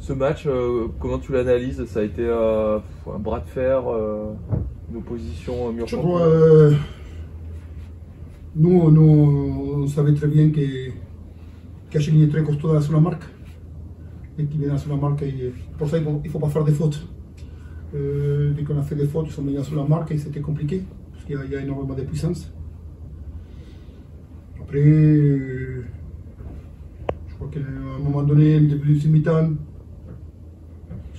Ce match, comment tu l'analyses? Ça a été un bras de fer, une opposition mur contre mur. Nous, on savait très bien qu'Achille est très costaud sur la marque. Et qu'il vient sur la marque, pour ça il ne faut pas faire des fautes. Dès qu'on a fait des fautes, ils sont venus sur la marque et c'était compliqué, parce qu'il y a énormément de puissance. Après, je crois qu'à un moment donné, au début du mi-temps,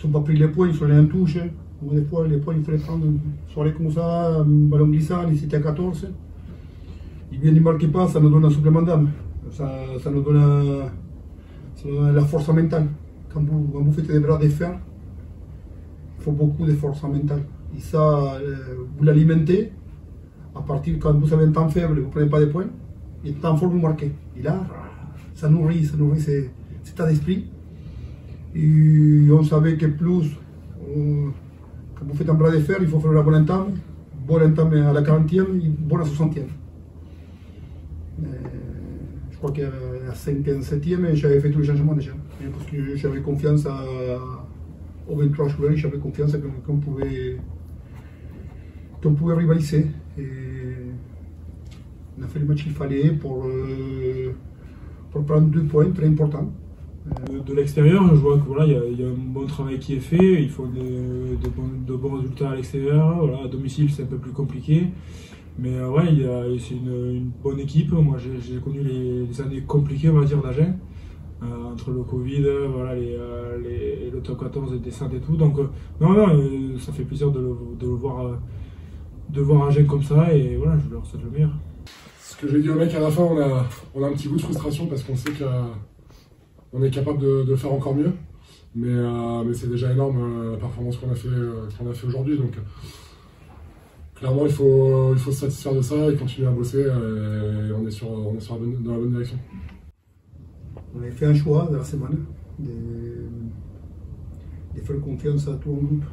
ils n'ont pas pris les points, ils sont allés en touche. Des fois, les points, il faut les prendre une soirée comme ça, un ballon glissant, ils étaient à 14. Ils viennent, ils marquent pas, ça nous donne un supplément d'âme. Ça nous donne la force mentale. Quand vous faites des bras de fer, il faut beaucoup de force mentale. Et ça, vous l'alimentez, à partir quand vous avez un temps faible, vous ne prenez pas de points, et temps fort, vous marquez. Et là, ça nourrit cet état d'esprit. Et on savait que plus, quand vous faites un bras de fer, il faut faire la bonne entame à la 40e et bonne à la 60e. Je crois qu'à la 5e, 7e, j'avais fait tous les changements déjà. Parce que j'avais confiance aux 23 joueurs, j'avais confiance qu'on pouvait rivaliser. Et on a fait le match qu'il fallait pour prendre 2 points très importants. De l'extérieur, je vois que voilà, il y a un bon travail qui est fait, il faut de bons résultats à l'extérieur. Voilà, à domicile, c'est un peu plus compliqué. Mais ouais, c'est une bonne équipe. Moi, j'ai connu les années compliquées, on va dire, d'Agen. Entre le Covid, voilà, le top 14 et descente et tout. Donc, non, ça fait plaisir de voir Agen comme ça. Et voilà, je leur souhaite le meilleur. Ce que j'ai dit aux mecs à la fin, on a un petit goût de frustration parce qu'on sait qu'on est capable de le faire encore mieux. Mais c'est déjà énorme la performance qu'on a fait aujourd'hui. Donc, clairement, il faut se satisfaire de ça et continuer à bosser. Et on est dans la bonne direction. On avait fait un choix de la semaine de faire confiance à tout le groupe.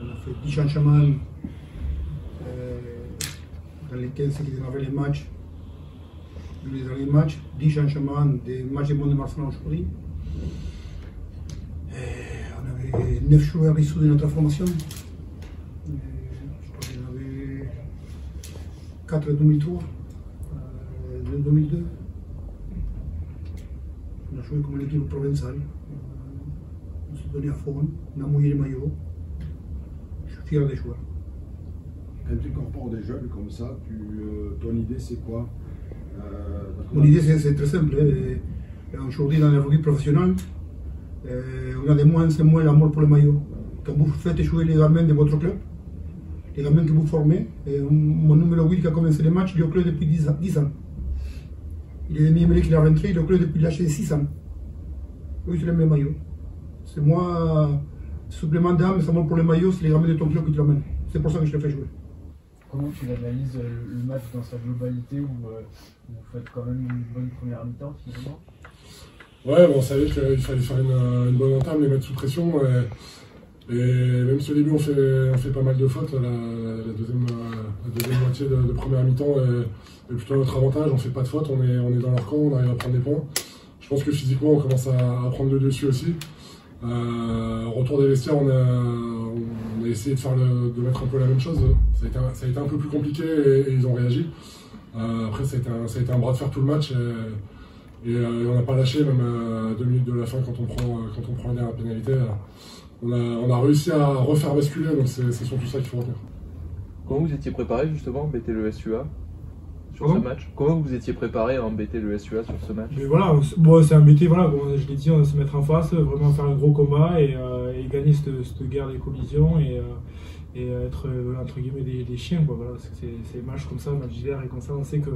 On a fait 10 changements dans les 15 qui démarraient les matchs. Les derniers matchs, 10 changements des matchs de monde de Marseille aujourd'hui. On avait 9 joueurs issus de notre formation. Je crois qu'il y en avait 4 en 2003, 2 en 2002. On a joué comme l'équipe provençale. On s'est donné à fond, on a mouillé les maillots. Je suis fier des joueurs. Quand tu incorpores des jeunes comme ça, ton idée c'est quoi? Mon idée c'est très simple. Aujourd'hui dans la rugby professionnelle, on a de moins en moins l'amour pour les maillots. Quand vous faites jouer les gamins de votre club, les gamins que vous formez, mon numéro 8 qui a commencé les matchs, il est au club depuis 10 ans. Il est demi-mêlé qu'il est rentré, il est au club depuis l'âge de 6 ans. Oui, c'est le même maillot. C'est moi, supplément d'âme, c'est moi pour les maillots, c'est les gamins de ton club qui te l'amènent. C'est pour ça que je te fais jouer. Comment tu analyses le match dans sa globalité où vous faites quand même une bonne première mi-temps finalement? Ouais, bon, on savait qu'il fallait faire une bonne entame, les mettre sous pression. Et même si au début on fait pas mal de fautes, la deuxième moitié de première mi-temps est plutôt notre avantage. On fait pas de fautes, on est dans leur camp, on arrive à prendre des points. Je pense que physiquement on commence à prendre le dessus aussi. Au retour des vestiaires, on a essayé de mettre un peu la même chose. Ça a été un peu plus compliqué et ils ont réagi. Après ça a été un bras de fer tout le match et on n'a pas lâché, même à 2 minutes de la fin quand on prend la dernière pénalité. On a réussi à refaire basculer, donc c'est surtout ça qu'il faut retenir. Comment vous étiez préparé justement à embêter le SUA sur ce match? Comment vous étiez préparé à embêter le SUA sur ce match? Mais voilà, bon, c'est embêté, voilà, bon, je l'ai dit, on va se mettre en face, vraiment faire un gros combat et gagner cette guerre des collisions et être entre guillemets des chiens, quoi. Voilà, c'est des matchs comme ça, match d'hiver et comme ça, on sait que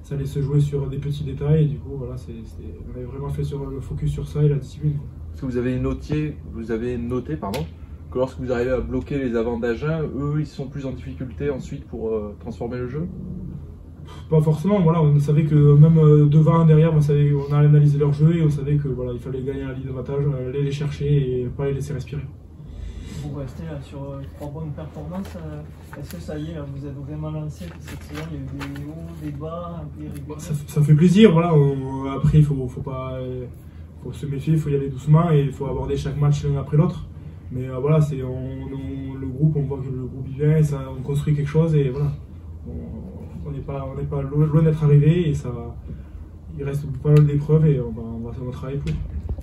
ça allait se jouer sur des petits détails et du coup voilà, on avait vraiment fait le focus sur ça et la discipline, quoi. Parce que vous avez noté que lorsque vous arrivez à bloquer les avants d'Agen, eux ils sont plus en difficulté ensuite pour transformer le jeu? Pas forcément, voilà, on savait que même devant, derrière, on a analysé leur jeu et on savait que voilà, il fallait gagner la ligne de battage, aller les chercher et pas les laisser respirer. Vous restez là sur 3 bonnes performances. Est-ce que ça y est, là, vous êtes vraiment lancé cette saison? Il y a eu des hauts, des bas, un peu irréguliers. Ça fait plaisir, voilà. Après, il faut faut se méfier, il faut y aller doucement et il faut aborder chaque match l'un après l'autre. Mais voilà, le groupe, on voit que le groupe il vient, et ça, on construit quelque chose et voilà. On n'est pas loin d'être arrivé et ça, il reste pas mal d'épreuves et on va travailler pour.